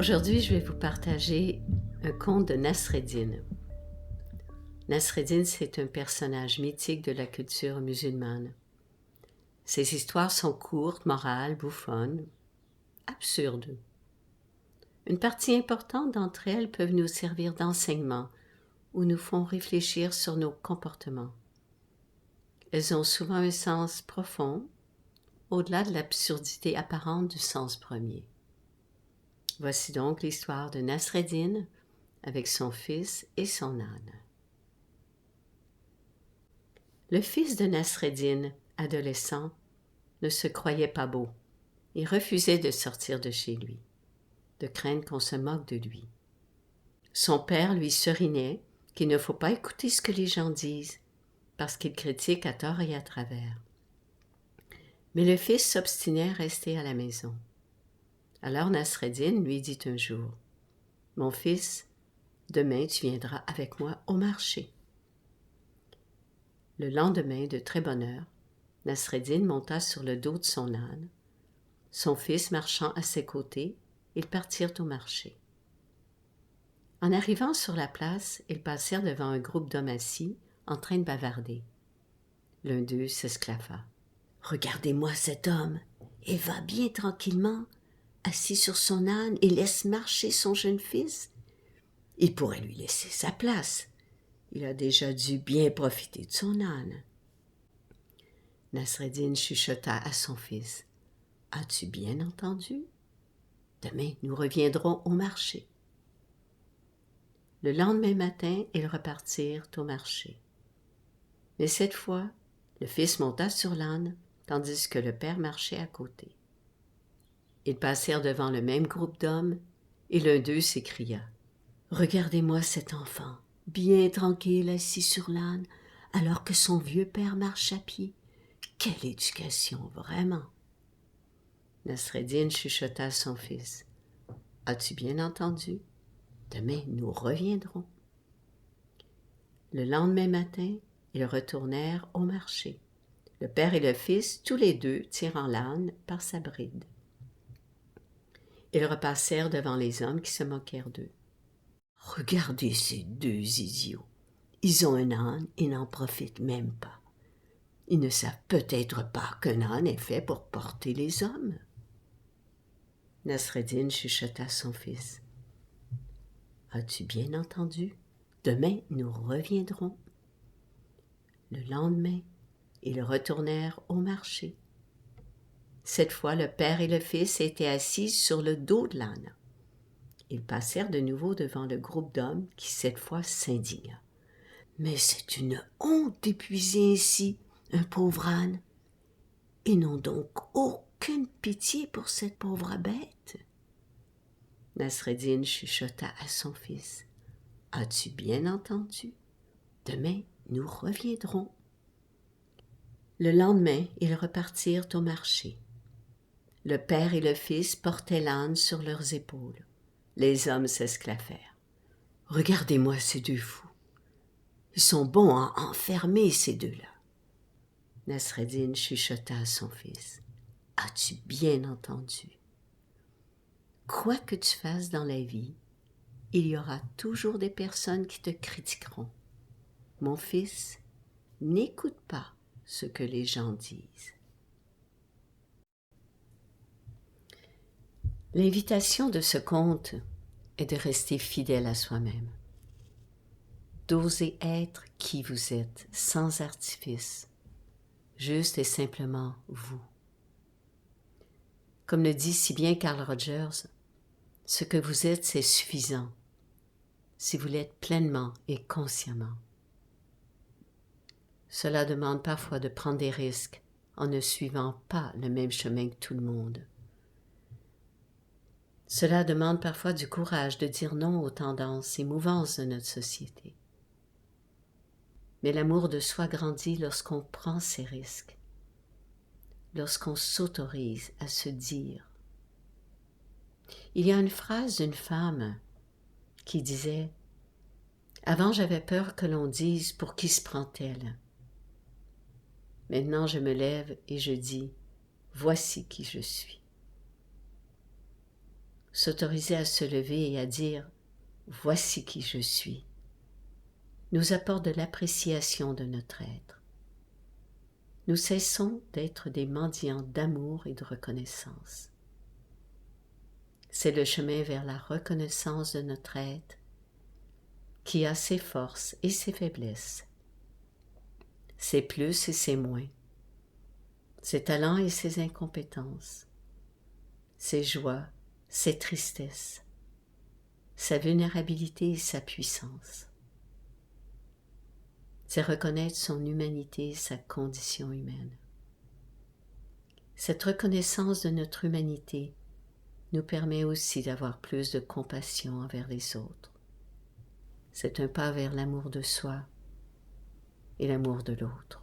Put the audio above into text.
Aujourd'hui, je vais vous partager un conte de Nasreddin. Nasreddin, c'est un personnage mythique de la culture musulmane. Ses histoires sont courtes, morales, bouffonnes, absurdes. Une partie importante d'entre elles peuvent nous servir d'enseignement ou nous font réfléchir sur nos comportements. Elles ont souvent un sens profond, au-delà de l'absurdité apparente du sens premier. Voici donc l'histoire de Nasreddin avec son fils et son âne. Le fils de Nasreddin, adolescent, ne se croyait pas beau et refusait de sortir de chez lui, de crainte qu'on se moque de lui. Son père lui serinait qu'il ne faut pas écouter ce que les gens disent, parce qu'ils critiquent à tort et à travers. Mais le fils s'obstinait à rester à la maison. Alors Nasreddin lui dit un jour, « Mon fils, demain tu viendras avec moi au marché. » Le lendemain, de très bonne heure, Nasreddin monta sur le dos de son âne. Son fils marchant à ses côtés, ils partirent au marché. En arrivant sur la place, ils passèrent devant un groupe d'hommes assis, en train de bavarder. L'un d'eux s'esclaffa. « Regardez-moi cet homme, et va bien tranquillement, assis sur son âne et laisse marcher son jeune fils. Il pourrait lui laisser sa place. Il a déjà dû bien profiter de son âne. » Nasreddin chuchota à son fils. « As-tu bien entendu? Demain, nous reviendrons au marché. » Le lendemain matin, ils repartirent au marché. Mais cette fois, le fils monta sur l'âne, tandis que le père marchait à côté. Ils passèrent devant le même groupe d'hommes, et l'un d'eux s'écria. « Regardez-moi cet enfant, bien tranquille assis sur l'âne, alors que son vieux père marche à pied. Quelle éducation, vraiment! » Nasreddin chuchota à son fils. « As-tu bien entendu? Demain, nous reviendrons. » Le lendemain matin, ils retournèrent au marché. Le père et le fils, tous les deux, tirant l'âne par sa bride. Ils repassèrent devant les hommes qui se moquèrent d'eux. « Regardez ces deux idiots. Ils ont un âne et n'en profitent même pas. Ils ne savent peut-être pas qu'un âne est fait pour porter les hommes. » Nasreddin chuchota à son fils. « As-tu bien entendu? Demain, nous reviendrons. » Le lendemain, ils retournèrent au marché. Cette fois, le père et le fils étaient assis sur le dos de l'âne. Ils passèrent de nouveau devant le groupe d'hommes qui, cette fois, s'indigna. « Mais c'est une honte d'épuiser ainsi un pauvre âne. Ils n'ont donc aucune pitié pour cette pauvre bête. » Nasreddin chuchota à son fils. « As-tu bien entendu? Demain, nous reviendrons. » Le lendemain, ils repartirent au marché. Le père et le fils portaient l'âne sur leurs épaules. Les hommes s'esclaffèrent. « Regardez-moi ces deux fous. Ils sont bons à enfermer ces deux-là. » Nasreddin chuchota à son fils. « As-tu bien entendu? Quoi que tu fasses dans la vie, il y aura toujours des personnes qui te critiqueront. Mon fils, n'écoute pas ce que les gens disent. » L'invitation de ce conte est de rester fidèle à soi-même, d'oser être qui vous êtes, sans artifice, juste et simplement vous. Comme le dit si bien Carl Rogers, ce que vous êtes, c'est suffisant, si vous l'êtes pleinement et consciemment. Cela demande parfois de prendre des risques en ne suivant pas le même chemin que tout le monde. Cela demande parfois du courage de dire non aux tendances et mouvances de notre société. Mais l'amour de soi grandit lorsqu'on prend ces risques, lorsqu'on s'autorise à se dire. Il y a une phrase d'une femme qui disait « Avant, j'avais peur que l'on dise « Pour qui se prend-elle » Maintenant, je me lève et je dis « Voici qui je suis. » s'autoriser à se lever et à dire « Voici qui je suis », nous apporte de l'appréciation de notre être. Nous cessons d'être des mendiants d'amour et de reconnaissance. C'est le chemin vers la reconnaissance de notre être qui a ses forces et ses faiblesses, ses plus et ses moins, ses talents et ses incompétences, ses joies, ses tristesses, sa vulnérabilité et sa puissance. C'est reconnaître son humanité et sa condition humaine. Cette reconnaissance de notre humanité nous permet aussi d'avoir plus de compassion envers les autres. C'est un pas vers l'amour de soi et l'amour de l'autre.